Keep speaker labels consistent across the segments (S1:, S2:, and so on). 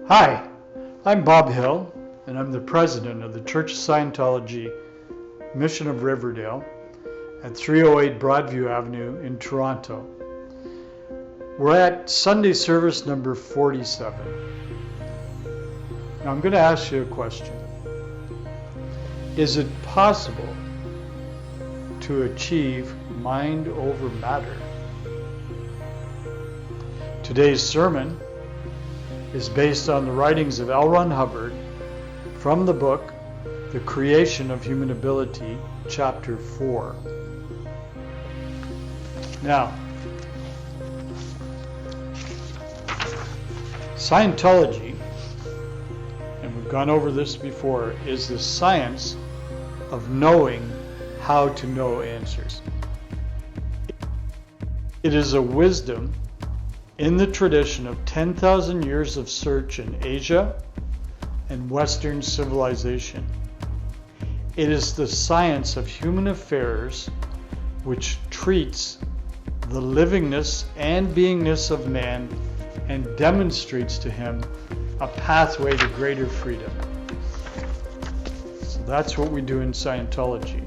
S1: Hi, I'm Bob Hill, and I'm the president of the Church of Scientology Mission of Riverdale at 308 Broadview Avenue in Toronto. We're at Sunday service number 47. Now I'm going to ask you a question. Is it possible to achieve mind over matter? Today's sermon is based on the writings of L. Ron Hubbard from the book The Creation of Human Ability, Chapter 4. Now, Scientology, and we've gone over this before, is the science of knowing how to know answers. It is a wisdom in the tradition of 10,000 years of search in Asia and Western civilization. It is the science of human affairs which treats the livingness and beingness of man and demonstrates to him a pathway to greater freedom. So that's what we do in Scientology.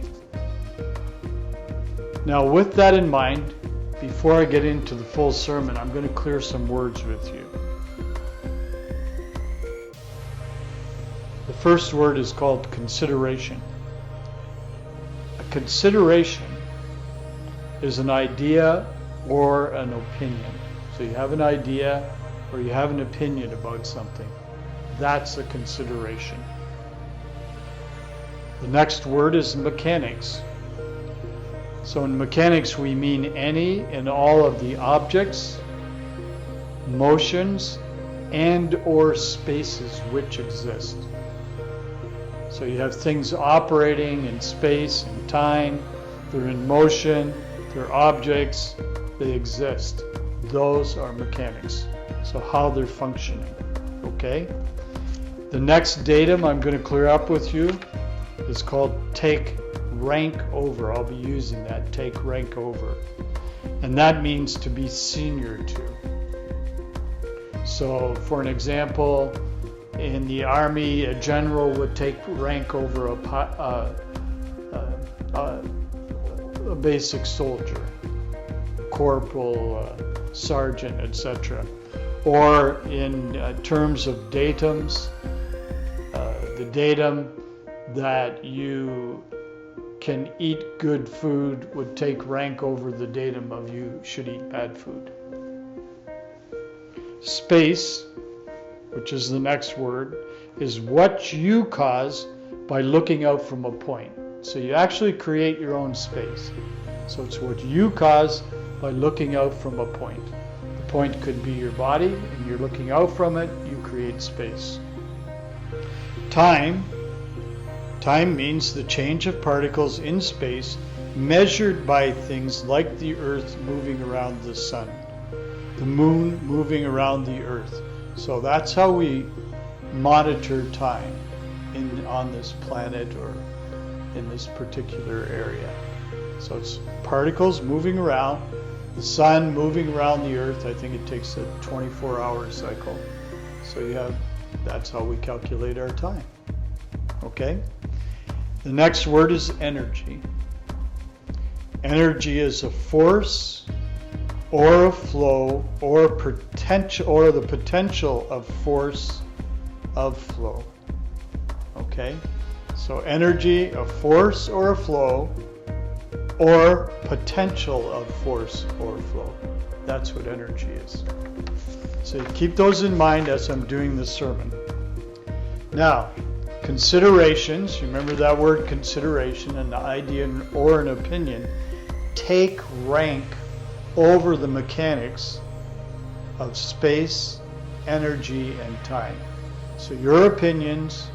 S1: Now, with that in mind, before I get into the full sermon, I'm going to clear some words with you. The first word is called consideration. A consideration is an idea or an opinion. So you have an idea or you have an opinion about something. That's a consideration. The next word is mechanics. So in mechanics, we mean any and all of the objects, motions, and or spaces which exist. So you have things operating in space and time, they're in motion, they're objects, they exist. Those are mechanics. So how they're functioning, okay? The next datum I'm going to clear up with you is called take rank over. I'll be using that, take rank over. And that means to be senior to. So for an example, in the Army, a general would take rank over a basic soldier, corporal, sergeant, etc. Or in terms of datums, the datum that you can eat good food would take rank over the datum of you should eat bad food. Space, which is the next word, is what you cause by looking out from a point. So you actually create your own space. So it's what you cause by looking out from a point. The point could be your body, and you're looking out from it, you create space. Time means the change of particles in space measured by things like the Earth moving around the sun, the moon moving around the Earth. So that's how we monitor time on this planet or in this particular area. So it's particles moving around, the sun moving around the Earth. I think it takes a 24-hour cycle. So that's how we calculate our time. Okay? The next word is energy. Energy is a force or a flow or the potential of force of flow. Okay? So energy, a force or a flow, or potential of force or flow. That's what energy is. So keep those in mind as I'm doing this sermon. Now, considerations, you remember that word consideration, an idea or an opinion, take rank over the mechanics of space, energy, and time. So your opinions,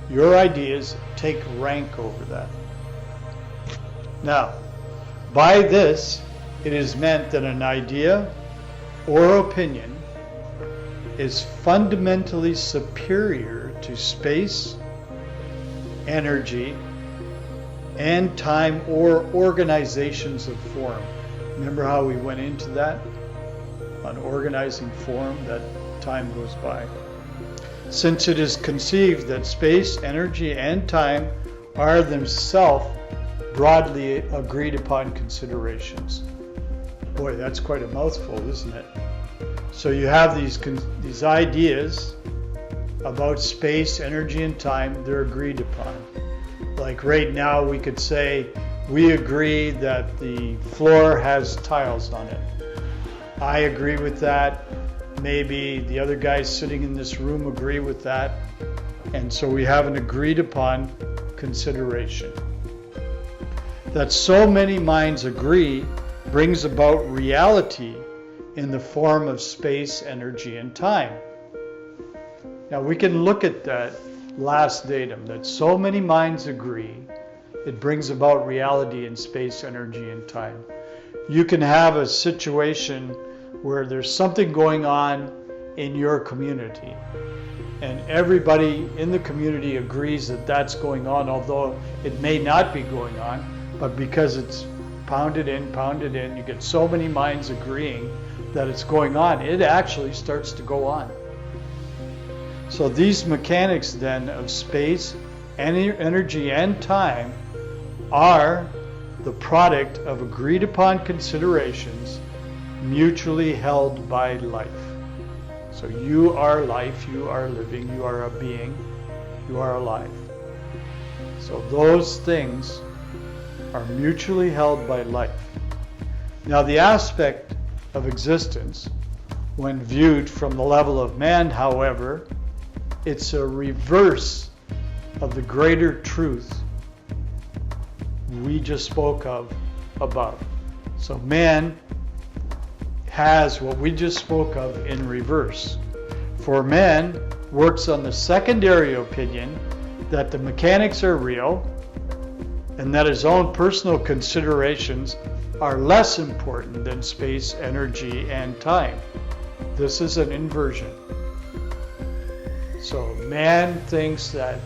S1: your ideas take rank over that. Now, by this, it is meant that an idea or opinion is fundamentally superior to space, energy, and time or organizations of form. Remember how we went into that? On organizing form, that time goes by. since it is conceived that space, energy, and time are themselves broadly agreed upon considerations. Boy, that's quite a mouthful, isn't it? So you have these ideas about space, energy, and time. They're agreed upon. Like right now, we could say we agree that the floor has tiles on it. I agree with that. Maybe the other guys sitting in this room agree with that. And so we have an agreed upon consideration. That so many minds agree brings about reality in the form of space, energy, and time. Now we can look at that last datum, that so many minds agree, it brings about reality in space, energy, and time. You can have a situation where there's something going on in your community, and everybody in the community agrees that that's going on, although it may not be going on, but because it's pounded in, you get so many minds agreeing that it's going on, it actually starts to go on. So these mechanics then of space, energy, and time are the product of agreed upon considerations mutually held by life. So you are life, you are living, you are a being, you are alive. So those things are mutually held by life. Now the aspect of existence, when viewed from the level of man, however, it's a reverse of the greater truth we just spoke of above. So man has what we just spoke of in reverse. For man works on the secondary opinion that the mechanics are real and that his own personal considerations are less important than space, energy, and time. This is an inversion. So man thinks that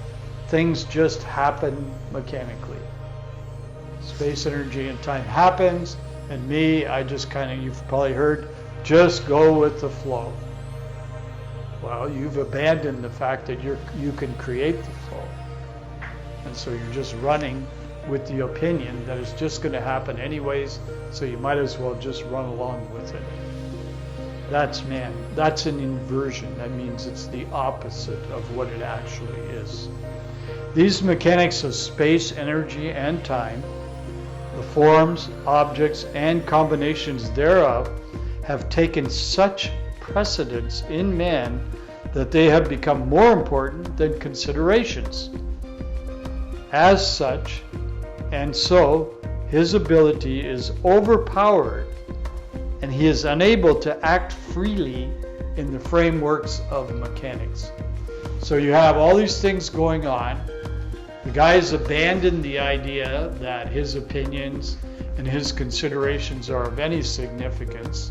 S1: things just happen mechanically. Space, energy, and time happens, and me, I just kind of, you've probably heard, just go with the flow. Well, you've abandoned the fact that you can create the flow. And so you're just running with the opinion that it's just going to happen anyways, so you might as well just run along with it. That's man. That's an inversion. That means it's the opposite of what it actually is. These mechanics of space, energy, and time, the forms, objects, and combinations thereof, have taken such precedence in man that they have become more important than considerations. As such, and so, his ability is overpowered, and he is unable to act freely in the frameworks of mechanics. So you have all these things going on. The guy's abandoned the idea that his opinions and his considerations are of any significance.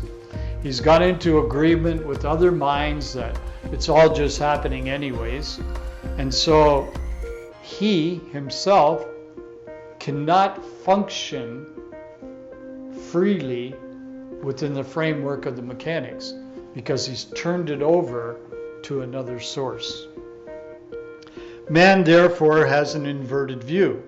S1: He's got into agreement with other minds that it's all just happening anyways. And so he himself cannot function freely within the framework of the mechanics because he's turned it over to another source. Man therefore has an inverted view,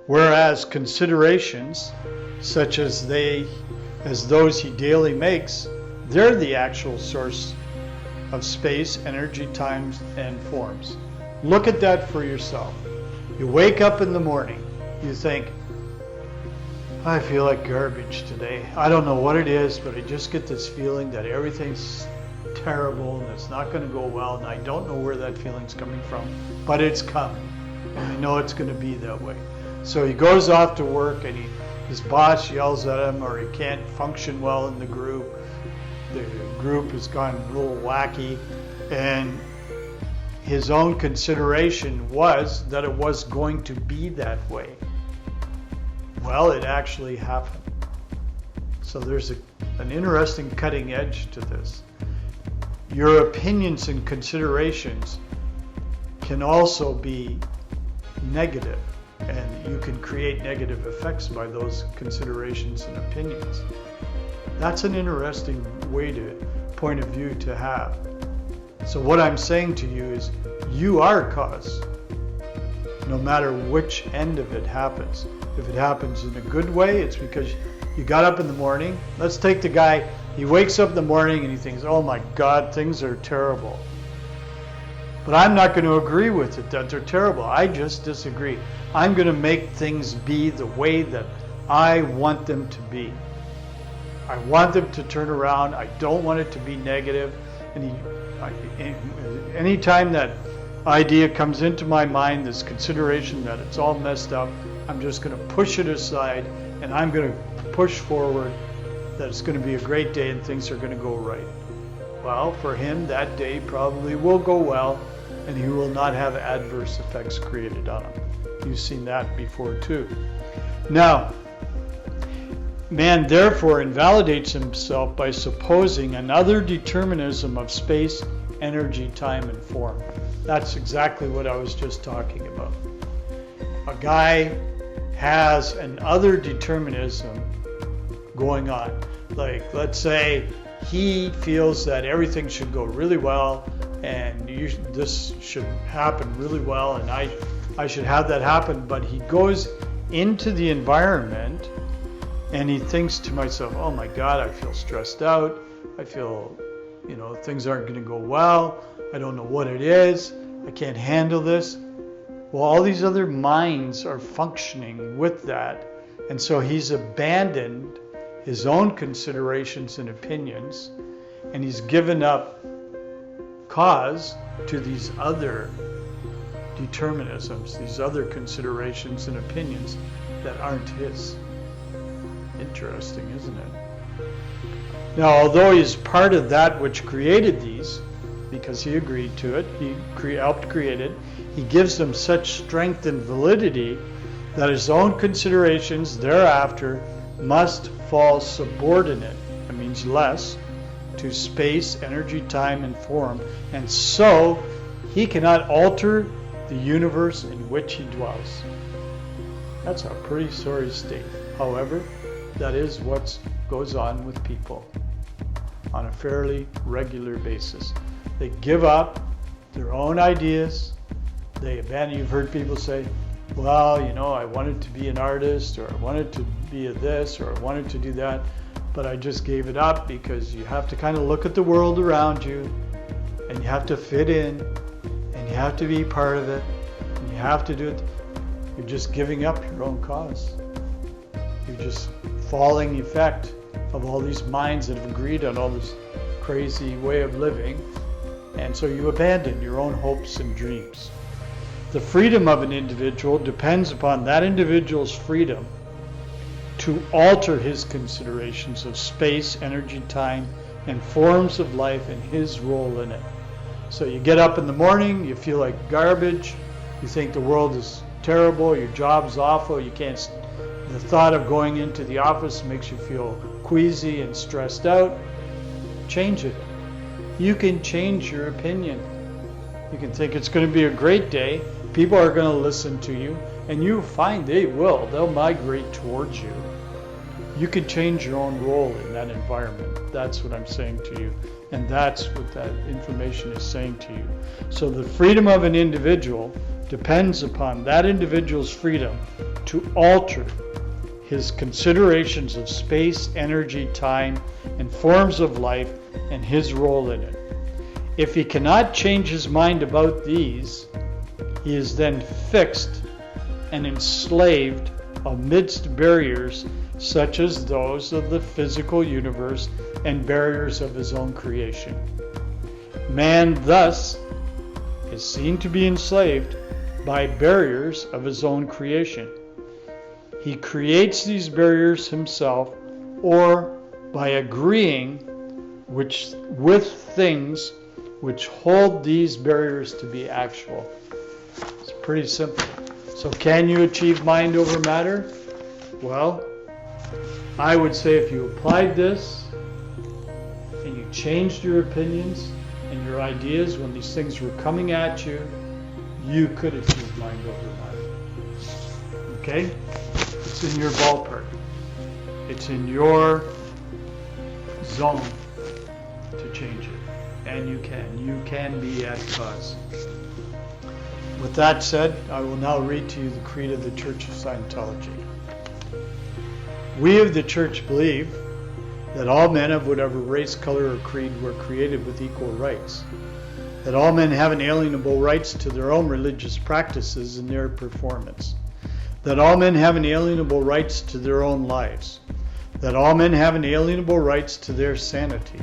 S1: whereas considerations such as those he daily makes, they're the actual source of space, energy, time, and forms. Look at that for yourself. You wake up in the morning, you think, I feel like garbage today. I don't know what it is, but I just get this feeling that everything's terrible and it's not going to go well, and I don't know where that feeling's coming from, but it's coming, and I know it's going to be that way. So he goes off to work, and his boss yells at him, or he can't function well in the group. The group has gone a little wacky, and his own consideration was that it was going to be that way. Well, it actually happened. So there's an interesting cutting edge to this. Your opinions and considerations can also be negative, and you can create negative effects by those considerations and opinions. That's an interesting point of view to have. So what I'm saying to you is, you are cause, no matter which end of it happens. If it happens in a good way, it's because you got up in the morning. Let's take the guy, he wakes up in the morning and he thinks, oh my God, things are terrible. But I'm not going to agree with it that they're terrible. I just disagree. I'm going to make things be the way that I want them to be. I want them to turn around. I don't want it to be negative. And anytime that idea comes into my mind, this consideration that it's all messed up, I'm just going to push it aside, and I'm going to push forward that it's going to be a great day and things are going to go right. Well, for him, that day probably will go well, and he will not have adverse effects created on him. You've seen that before too. Now, man therefore invalidates himself by supposing another determinism of space, energy, time, and form. That's exactly what I was just talking about. A guy has an other determinism going on. Like, let's say he feels that everything should go really well, and this should happen really well, and I should have that happen. But he goes into the environment and he thinks to himself, oh my God, I feel stressed out. I feel, things aren't going to go well. I don't know what it is. I can't handle this. Well, all these other minds are functioning with that. And so he's abandoned his own considerations and opinions, and he's given up cause to these other determinisms, these other considerations and opinions that aren't his. Interesting, isn't it? Now, although he's part of that which created these, because he agreed to it, he helped create it, he gives them such strength and validity that his own considerations thereafter must fall subordinate, that means less, to space, energy, time, and form, and so he cannot alter the universe in which he dwells. That's a pretty sorry state. However, that is what goes on with people on a fairly regular basis. They give up their own ideas. They abandon. You've heard people say, well, I wanted to be an artist, or I wanted to be a this, or I wanted to do that, but I just gave it up, because you have to kind of look at the world around you, and you have to fit in, and you have to be part of it, and you have to do it. You're just giving up your own cause. You're just falling effect of all these minds that have agreed on all this crazy way of living, and so you abandon your own hopes and dreams. The freedom of an individual depends upon that individual's freedom to alter his considerations of space, energy, time, and forms of life and his role in it. So you get up in the morning, you feel like garbage, you think the world is terrible, your job's awful, the thought of going into the office makes you feel queasy and stressed out. Change it. You can change your opinion. You can think it's going to be a great day, people are going to listen to you, and you find they'll migrate towards you. You can change your own role in that environment. That's what I'm saying to you, and that's what that information is saying to you. So the freedom of an individual depends upon that individual's freedom to alter his considerations of space, energy, time, and forms of life, and his role in it. If he cannot change his mind about these, he is then fixed and enslaved amidst barriers such as those of the physical universe and barriers of his own creation. Man thus is seen to be enslaved by barriers of his own creation. He creates these barriers himself, or by agreeing with things which hold these barriers to be actual. It's pretty simple. So can you achieve mind over matter? Well, I would say if you applied this and you changed your opinions and your ideas when these things were coming at you, you could achieve mind over matter. Okay? It's in your ballpark. It's in your zone to change it. and you can be at cause. With that said, I will now read to you the Creed of the Church of Scientology. We of the Church believe that all men of whatever race, color, or creed were created with equal rights, that all men have inalienable rights to their own religious practices and their performance, that all men have inalienable rights to their own lives, that all men have inalienable rights to their sanity,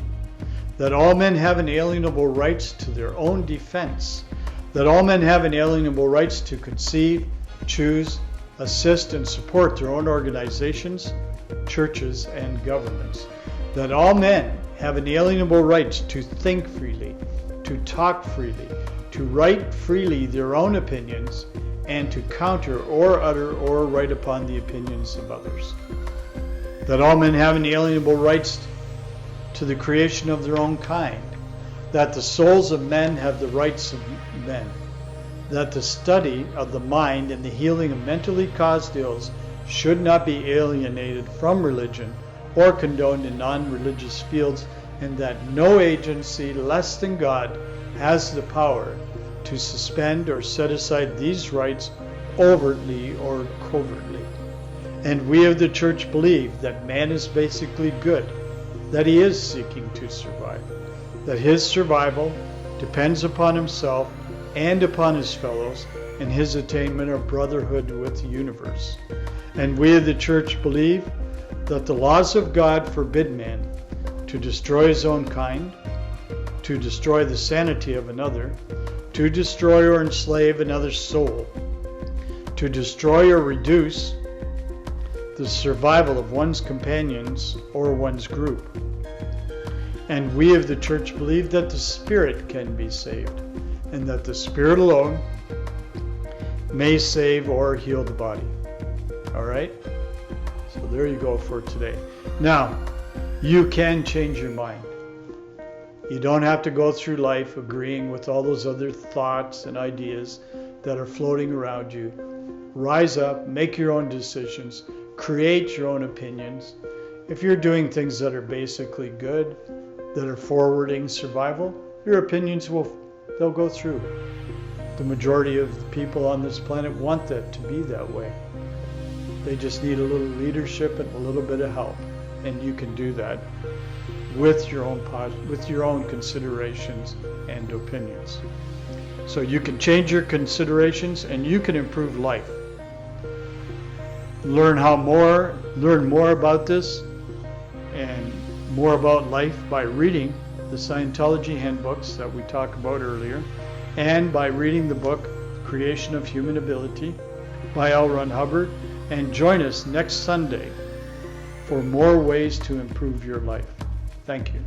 S1: that all men have inalienable rights to their own defense, that all men have inalienable rights to conceive, choose, assist, and support their own organizations, churches, and governments, that all men have inalienable rights to think freely, to talk freely, to write freely their own opinions, and to counter or utter or write upon the opinions of others, that all men have inalienable rights to the creation of their own kind, that the souls of men have the rights of men, that the study of the mind and the healing of mentally caused ills should not be alienated from religion or condoned in non-religious fields, and that no agency less than God has the power to suspend or set aside these rights overtly or covertly. And we of the Church believe that man is basically good, that he is seeking to survive, that his survival depends upon himself and upon his fellows and his attainment of brotherhood with the universe. And we of the Church believe that the laws of God forbid man to destroy his own kind, to destroy the sanity of another, to destroy or enslave another's soul, to destroy or reduce the survival of one's companions or one's group. And we of the Church believe that the spirit can be saved, and that the spirit alone may save or heal the body. All right? So there you go for today. Now, you can change your mind. You don't have to go through life agreeing with all those other thoughts and ideas that are floating around you. Rise up, make your own decisions, create your own opinions. If you're doing things that are basically good, that are forwarding survival, your opinions they'll go through. The majority of the people on this planet want that to be that way. They just need a little leadership and a little bit of help, and you can do that with your own considerations and opinions. So you can change your considerations and you can improve life. Learn more about this and more about life by reading the Scientology handbooks that we talked about earlier, and by reading the book Creation of Human Ability by L. Ron Hubbard. And join us next Sunday for more ways to improve your life. Thank you.